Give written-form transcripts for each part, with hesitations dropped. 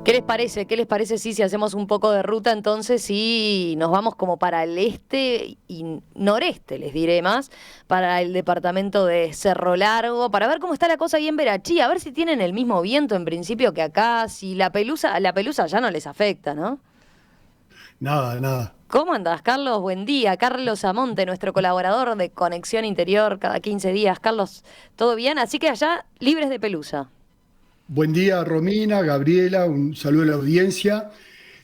¿Qué les parece? ¿Qué les parece si hacemos un poco de ruta entonces y nos vamos como para el este y noreste, les diré más, para el departamento de Cerro Largo, para ver cómo está la cosa ahí en Verachí, a ver si tienen el mismo viento en principio que acá, si la pelusa ya no les afecta, ¿no? Nada, nada. ¿Cómo andás, Carlos? Buen día. Carlos Amonte, nuestro colaborador de Conexión Interior cada 15 días. Carlos, ¿todo bien? Así que allá, libres de pelusa. Buen día, Romina, Gabriela, un saludo a la audiencia.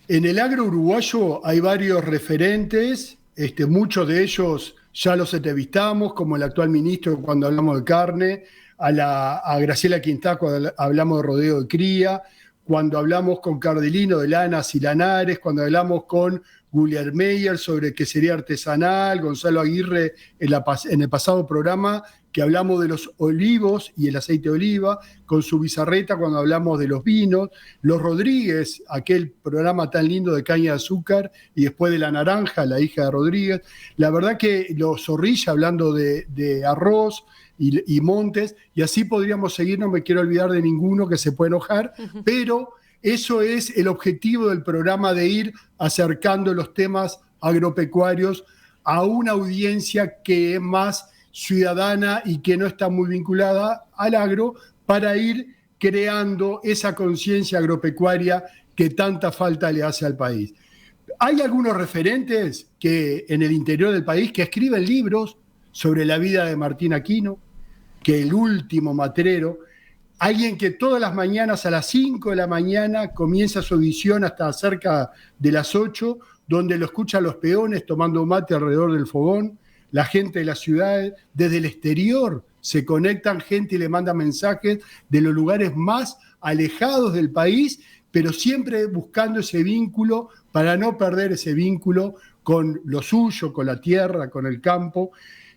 En el agro uruguayo hay varios referentes, muchos de ellos ya los entrevistamos, como el actual ministro cuando hablamos de carne, a Graciela Quintá cuando hablamos de rodeo de cría, cuando hablamos con Cardelino de lanas y lanares, cuando hablamos con Gulier Meyer sobre qué sería artesanal, Gonzalo Aguirre en el pasado programa que hablamos de los olivos y el aceite de oliva, con su Bizarreta cuando hablamos de los vinos, los Rodríguez, aquel programa tan lindo de caña de azúcar, y después de la naranja, la hija de Rodríguez. La verdad que los Zorrilla hablando de arroz y montes, y así podríamos seguir, no me quiero olvidar de ninguno que se puede enojar, pero eso es el objetivo del programa, de ir acercando los temas agropecuarios a una audiencia que es más ciudadana y que no está muy vinculada al agro, para ir creando esa conciencia agropecuaria que tanta falta le hace al país. Hay algunos referentes que en el interior del país que escriben libros sobre la vida de Martín Aquino, que el último matrero, alguien que todas las mañanas a las 5 de la mañana comienza su audición hasta cerca de las 8, donde lo escuchan los peones tomando mate alrededor del fogón, la gente de las ciudades, desde el exterior se conectan gente y le mandan mensajes de los lugares más alejados del país, pero siempre buscando ese vínculo para no perder ese vínculo con lo suyo, con la tierra, con el campo.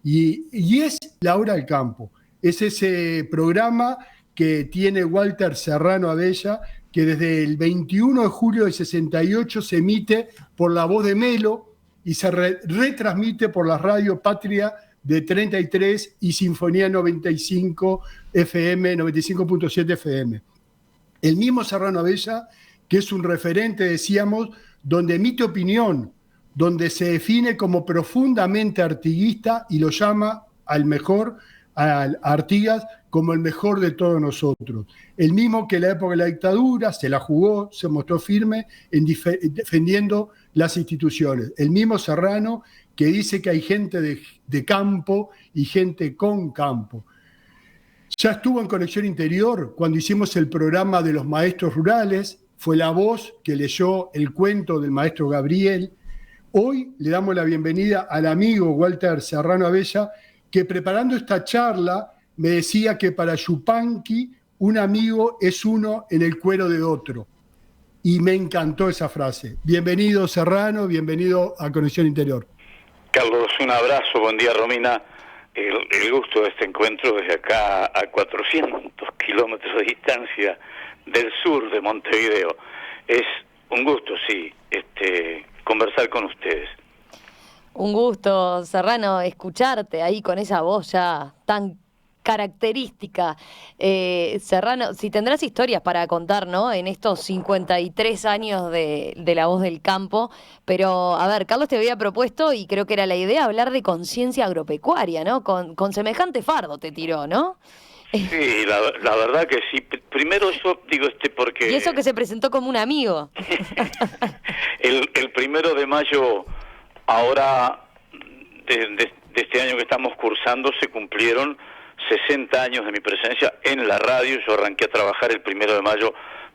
Y es La Hora del Campo, es ese programa que tiene Walter Serrano Abella, que desde el 21 de julio del 68 se emite por La Voz de Melo y se retransmite por la radio Patria de 33 y Sinfonía 95 FM, 95.7 FM. El mismo Serrano Abella, que es un referente, decíamos, donde emite opinión, donde se define como profundamente artiguista y lo llama al mejor, a Artigas, como el mejor de todos nosotros. El mismo que en la época de la dictadura se la jugó, se mostró firme en defendiendo las instituciones. El mismo Serrano que dice que hay gente de campo y gente con campo. Ya estuvo en Conexión Interior cuando hicimos el programa de los maestros rurales, fue la voz que leyó el cuento del maestro Gabriel. Hoy le damos la bienvenida al amigo Walter Serrano Abella, que preparando esta charla me decía que para Yupanqui un amigo es uno en el cuero de otro. Y me encantó esa frase. Bienvenido Serrano, bienvenido a Conexión Interior. Carlos, un abrazo, buen día Romina. El gusto de este encuentro desde acá a 400 kilómetros de distancia del sur de Montevideo. Es un gusto, sí, conversar con ustedes. Un gusto, Serrano, escucharte ahí con esa voz ya tan característica. Serrano, si tendrás historias para contar, ¿no? En estos 53 años de La Voz del Campo, pero a ver, Carlos te había propuesto, y creo que era la idea, hablar de conciencia agropecuaria, ¿no? Con semejante fardo te tiró, ¿no? Sí, la verdad que sí. Primero yo digo porque... Y eso que se presentó como un amigo. el 1 de mayo, ahora, de este año que estamos cursando, se cumplieron 60 años de mi presencia en la radio. Yo arranqué a trabajar el 1 de mayo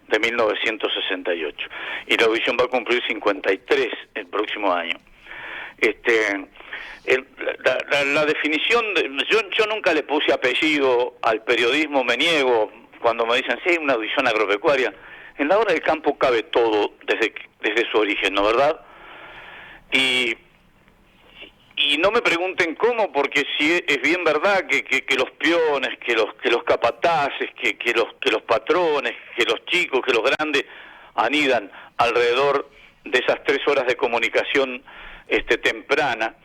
de 1968. Y la audición va a cumplir 53 el próximo año. La definición, yo nunca le puse apellido al periodismo, me niego cuando me dicen, sí, una audición agropecuaria. En La Hora del Campo cabe todo desde su origen, ¿no verdad? Y no me pregunten cómo, porque si es bien verdad que los peones, que los capataces, que los patrones, que los chicos, que los grandes anidan alrededor de esas 3 horas de comunicación temprana,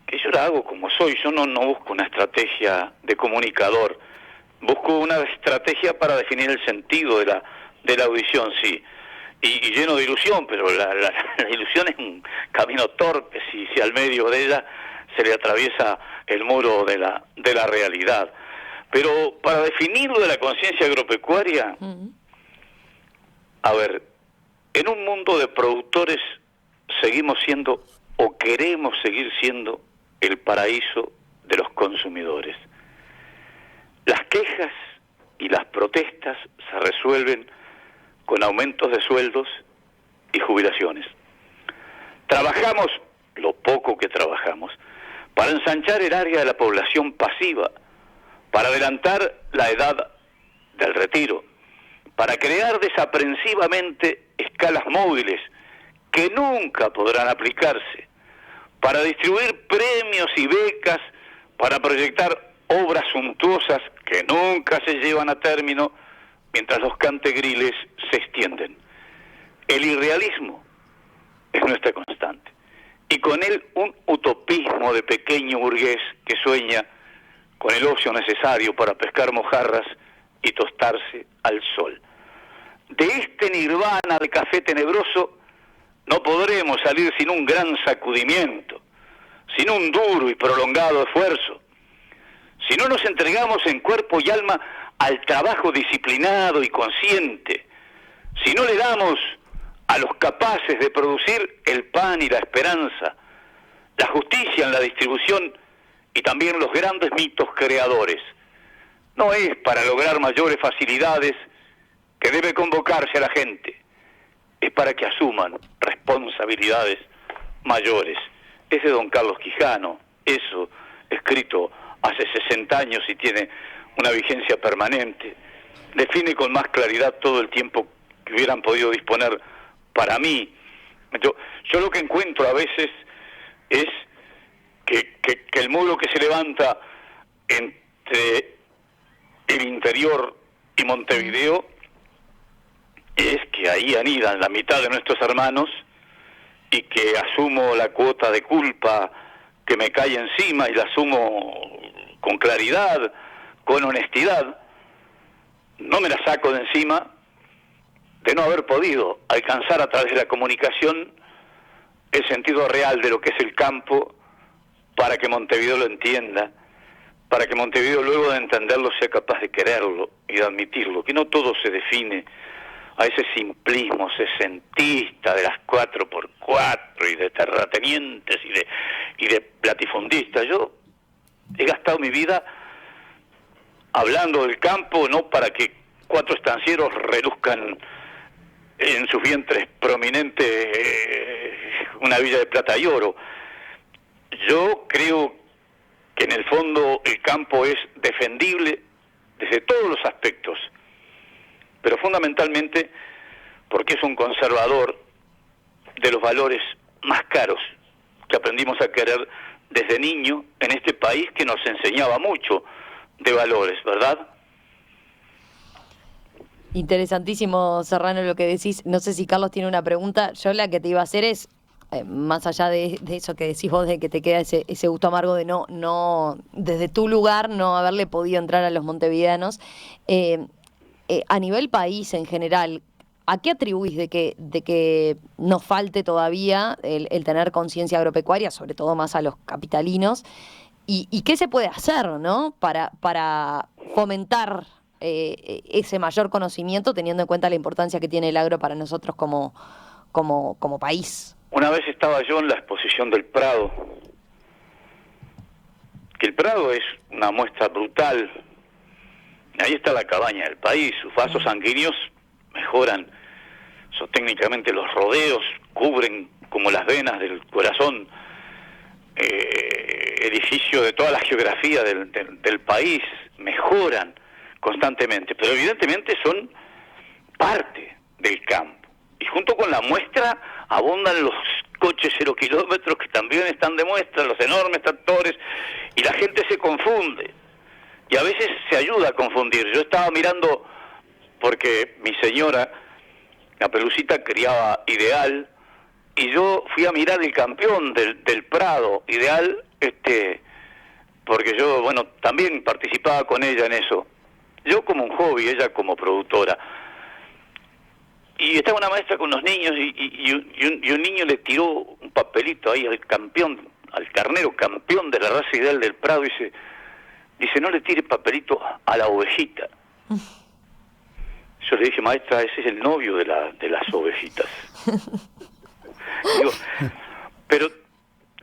que yo la hago como soy. Yo no busco una estrategia de comunicador, busco una estrategia para definir el sentido de de la audición, sí. Y lleno de ilusión, pero la ilusión es un camino torpe si al medio de ella se le atraviesa el muro de la realidad. Pero para definir lo de la conciencia agropecuaria, a ver, en un mundo de productores seguimos siendo o queremos seguir siendo el paraíso de los consumidores. Las quejas y las protestas se resuelven con aumentos de sueldos y jubilaciones. Trabajamos lo poco que trabajamos para ensanchar el área de la población pasiva, para adelantar la edad del retiro, para crear desaprensivamente escalas móviles que nunca podrán aplicarse, para distribuir premios y becas, para proyectar obras suntuosas que nunca se llevan a término mientras los cantegriles se extienden. El irrealismo es nuestra constante, y con él un utopismo de pequeño burgués que sueña con el ocio necesario para pescar mojarras y tostarse al sol. De este nirvana de café tenebroso no podremos salir sin un gran sacudimiento, sin un duro y prolongado esfuerzo. Si no nos entregamos en cuerpo y alma al trabajo disciplinado y consciente, si no le damos a los capaces de producir el pan y la esperanza, la justicia en la distribución y también los grandes mitos creadores, no es para lograr mayores facilidades que debe convocarse a la gente, es para que asuman responsabilidades mayores. Es de don Carlos Quijano, eso escrito hace 60 años y tiene una vigencia permanente. Define con más claridad todo el tiempo que hubieran podido disponer para mí. Yo lo que encuentro a veces es que el muro que se levanta entre el interior y Montevideo es que ahí anidan la mitad de nuestros hermanos y que asumo la cuota de culpa que me cae encima y la asumo con claridad, con honestidad. No me la saco de encima de no haber podido alcanzar a través de la comunicación el sentido real de lo que es el campo para que Montevideo lo entienda, para que Montevideo luego de entenderlo sea capaz de quererlo y de admitirlo, que no todo se define a ese simplismo sesentista de las 4x4 y de terratenientes y de latifundistas. Yo he gastado mi vida hablando del campo, no para que 4 estancieros reluzcan en sus vientres prominentes una villa de plata y oro. Yo creo que en el fondo el campo es defendible desde todos los aspectos, pero fundamentalmente porque es un conservador de los valores más caros que aprendimos a querer desde niño en este país que nos enseñaba mucho de valores, ¿verdad? Interesantísimo, Serrano, lo que decís. No sé si Carlos tiene una pregunta. Yo la que te iba a hacer es, más allá de eso que decís vos, de que te queda ese gusto amargo de no desde tu lugar no haberle podido entrar a los montevideanos, a nivel país en general, ¿a qué atribuís de que nos falte todavía el tener conciencia agropecuaria, sobre todo más a los capitalinos? ¿Y qué se puede hacer, ¿no? para fomentar ese mayor conocimiento, teniendo en cuenta la importancia que tiene el agro para nosotros como país? Una vez estaba yo en la exposición del Prado, que el Prado es una muestra brutal. Ahí está la cabaña del país, sus vasos sanguíneos mejoran técnicamente los rodeos, cubren como las venas del corazón, edificios de toda la geografía del país, mejoran constantemente, pero evidentemente son parte del campo. Y junto con la muestra abundan los coches 0 kilómetros que también están de muestra, los enormes tractores, y la gente se confunde. Y a veces se ayuda a confundir. Yo estaba mirando, porque mi señora, la Pelucita, criaba Ideal, y yo fui a mirar el campeón del Prado, Ideal, porque yo, bueno, también participaba con ella en eso. Yo como un hobby, ella como productora. y estaba una maestra con los niños y un niño le tiró un papelito ahí al campeón, al carnero campeón de la raza ideal del Prado, y dice, no le tire papelito a la ovejita. Yo le dije, maestra, ese es el novio de las ovejitas.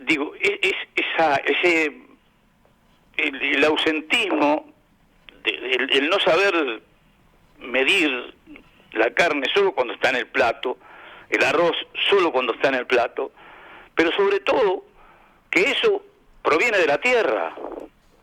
Digo, el ausentismo, el no saber medir la carne solo cuando está en el plato, el arroz solo cuando está en el plato, pero sobre todo que eso proviene de la tierra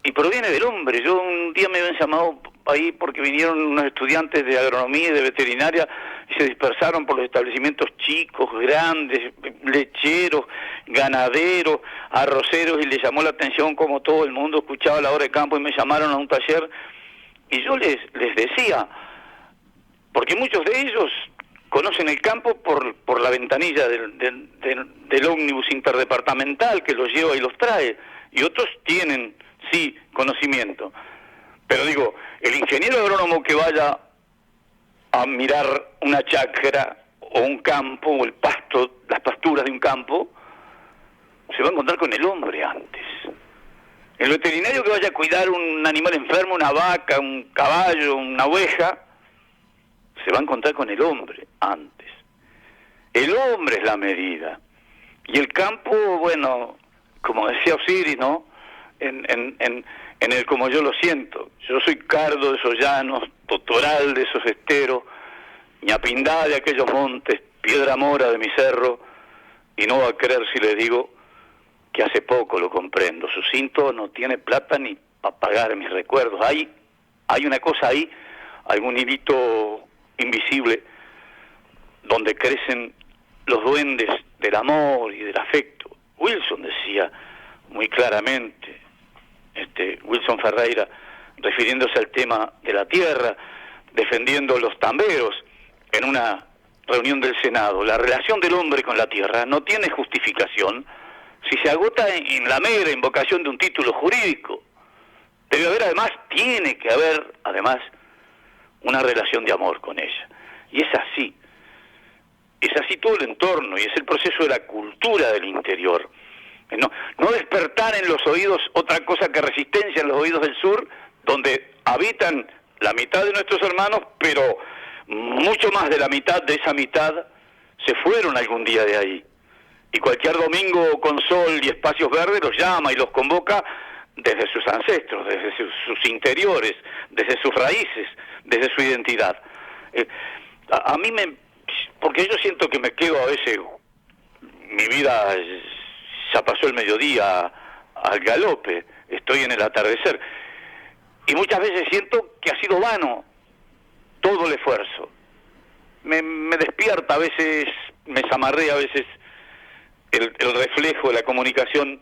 y proviene del hombre. Yo un día me habían llamado ahí porque vinieron unos estudiantes de agronomía y de veterinaria y se dispersaron por los establecimientos chicos, grandes, lecheros, ganaderos, arroceros, y les llamó la atención como todo el mundo escuchaba la hora de campo, y me llamaron a un taller y yo les decía, porque muchos de ellos conocen el campo por la ventanilla del ómnibus interdepartamental que los lleva y los trae, y otros tienen, sí, conocimiento. Pero digo, el ingeniero agrónomo que vaya a mirar una chacra o un campo, o el pasto, las pasturas de un campo, se va a encontrar con el hombre antes. El veterinario que vaya a cuidar un animal enfermo, una vaca, un caballo, una oveja, se va a encontrar con el hombre antes. El hombre es la medida. Y el campo, bueno, como decía Osiris, ¿no? En el como yo lo siento. Yo soy cardo de esos llanos, totoral de esos esteros, ñapindá de aquellos montes, piedra mora de mi cerro, y no va a creer si le digo que hace poco lo comprendo. Su cinto no tiene plata ni para pagar mis recuerdos. Hay una cosa ahí, algún hilito invisible, donde crecen los duendes del amor y del afecto. Wilson decía muy claramente, Wilson Ferreira, refiriéndose al tema de la tierra, defendiendo los tamberos en una reunión del Senado, la relación del hombre con la tierra no tiene justificación si se agota en la mera invocación de un título jurídico. Debe haber tiene que haber además una relación de amor con ella. Y es así todo el entorno, y es el proceso de la cultura del interior. No despertar en los oídos otra cosa que resistencia en los oídos del sur, donde habitan la mitad de nuestros hermanos, pero mucho más de la mitad de esa mitad se fueron algún día de ahí. Y cualquier domingo con sol y espacios verdes los llama y los convoca desde sus ancestros, desde sus interiores, desde sus raíces, desde su identidad. A mí porque yo siento que me quedo a veces, mi vida ya pasó el mediodía al galope, estoy en el atardecer, y muchas veces siento que ha sido vano todo el esfuerzo. Me despierta a veces, me zamarrea a veces el reflejo de la comunicación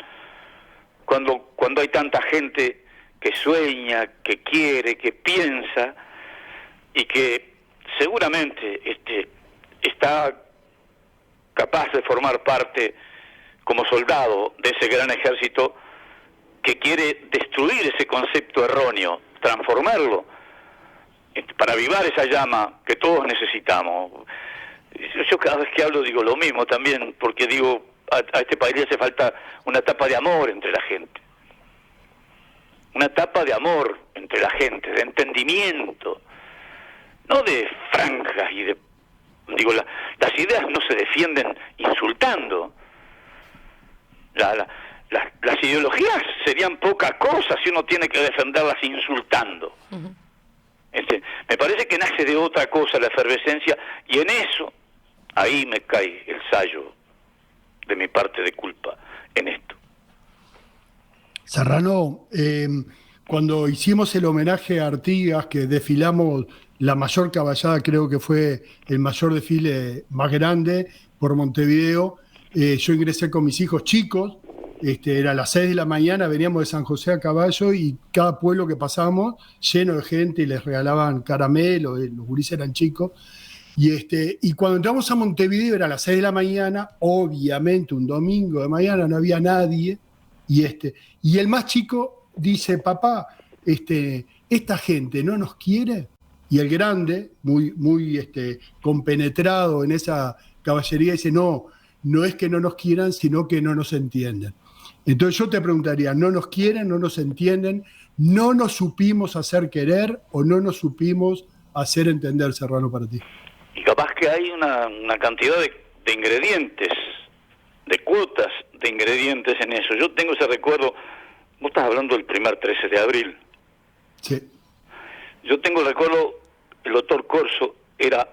cuando hay tanta gente que sueña, que quiere, que piensa, y que seguramente está capaz de formar parte como soldado de ese gran ejército que quiere destruir ese concepto erróneo, transformarlo, para avivar esa llama que todos necesitamos. Yo cada vez que hablo digo lo mismo también, porque digo, a este país le hace falta una etapa de amor entre la gente. Una etapa de amor entre la gente, de entendimiento, no de franjas y de... Digo, las ideas no se defienden insultando. Las ideologías serían poca cosa si uno tiene que defenderlas insultando. Uh-huh. Me parece que nace de otra cosa la efervescencia, y en eso, ahí me cae el sayo de mi parte de culpa en esto. Serrano, cuando hicimos el homenaje a Artigas, que desfilamos la mayor caballada, creo que fue el mayor desfile más grande por Montevideo, yo ingresé con mis hijos chicos, era a las 6 de la mañana, veníamos de San José a caballo, y cada pueblo que pasábamos lleno de gente, y les regalaban caramelos, los gurises eran chicos, y cuando entramos a Montevideo era a las 6 de la mañana, obviamente un domingo de mañana, no había nadie, y el más chico dice, papá, esta gente no nos quiere. Y el grande, muy compenetrado en esa caballería, dice, no es que no nos quieran, sino que no nos entienden. Entonces yo te preguntaría, ¿no nos quieren, no nos entienden, no nos supimos hacer querer o no nos supimos hacer entender, Serrano, para ti? Y capaz que hay una cantidad de ingredientes, de cuotas de ingredientes en eso. Yo tengo ese recuerdo, vos estás hablando del primer 13 de abril. Sí. Yo tengo el recuerdo, el doctor Corso era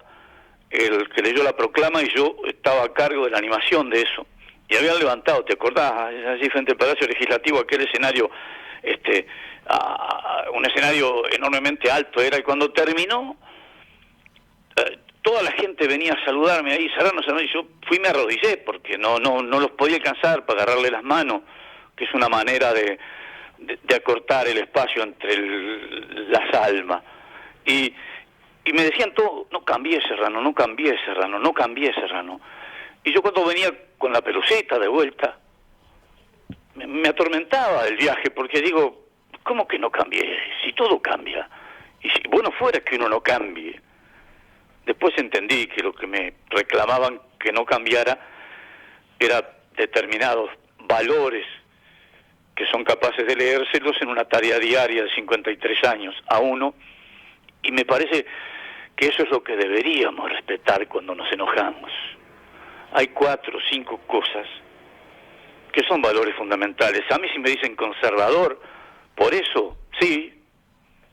el que leyó la proclama y yo estaba a cargo de la animación de eso. Y habían levantado, ¿te acordás? Allí frente al Palacio Legislativo, aquel escenario, un escenario enormemente alto era, y cuando terminó, toda la gente venía a saludarme ahí, Serrano, y yo fui y me arrodillé, porque no los podía alcanzar para agarrarle las manos, que es una manera de acortar el espacio entre las almas. Y me decían todo, no cambié Serrano, no cambié Serrano, no cambié Serrano. Y yo cuando venía con la peluceta de vuelta, me atormentaba el viaje, porque digo, ¿cómo que no cambié? Si todo cambia. Y si bueno fuera que uno no cambie. Después entendí que lo que me reclamaban que no cambiara era determinados valores que son capaces de leérselos en una tarea diaria de 53 años a uno, y me parece que eso es lo que deberíamos respetar cuando nos enojamos. Hay 4 o 5 cosas que son valores fundamentales. A mí si me dicen conservador, por eso, sí,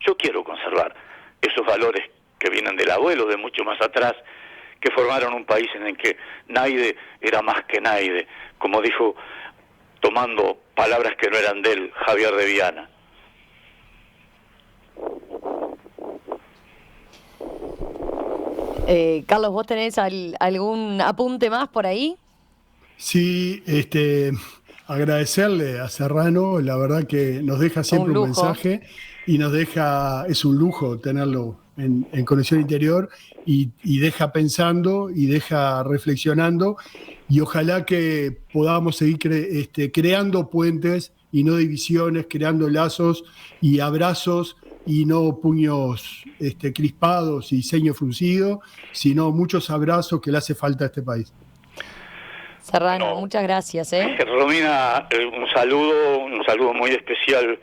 yo quiero conservar esos valores que vienen del abuelo, de mucho más atrás, que formaron un país en el que Naide era más que Naide, como dijo, tomando palabras que no eran de él, Javier de Viana. Carlos, ¿vos tenés algún apunte más por ahí? Sí, agradecerle a Serrano, la verdad que nos deja siempre un mensaje y es un lujo tenerlo en Conexión Interior y deja pensando y deja reflexionando, y ojalá que podamos seguir creando puentes y no divisiones, creando lazos y abrazos y no puños crispados y ceño fruncido, sino muchos abrazos que le hace falta a este país. Serrano, muchas gracias. Romina, un saludo muy especial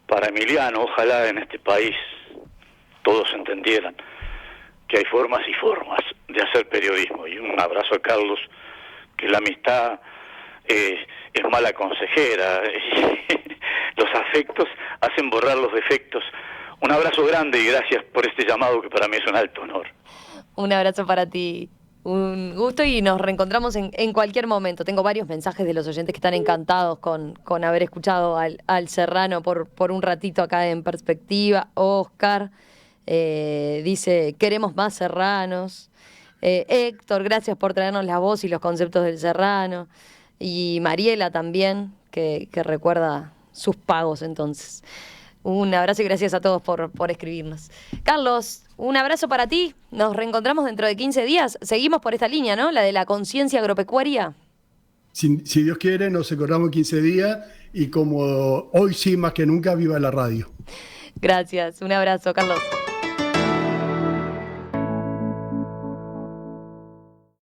para Emiliano. Ojalá en este país todos entendieran que hay formas y formas de hacer periodismo. Y un abrazo a Carlos, que la amistad es mala consejera. Los afectos hacen borrar los defectos. Un abrazo grande y gracias por este llamado que para mí es un alto honor. Un abrazo para ti. Un gusto y nos reencontramos en cualquier momento. Tengo varios mensajes de los oyentes que están encantados con haber escuchado al Serrano por un ratito acá en Perspectiva. Oscar dice, queremos más Serranos. Héctor, gracias por traernos la voz y los conceptos del Serrano. Y Mariela también, que recuerda sus pagos entonces. Un abrazo y gracias a todos por escribirnos. Carlos, un abrazo para ti. Nos reencontramos dentro de 15 días. Seguimos por esta línea, ¿no? La de la conciencia agropecuaria. Si Dios quiere, nos encontramos en 15 días y como hoy sí, más que nunca, viva la radio. Gracias. Un abrazo, Carlos.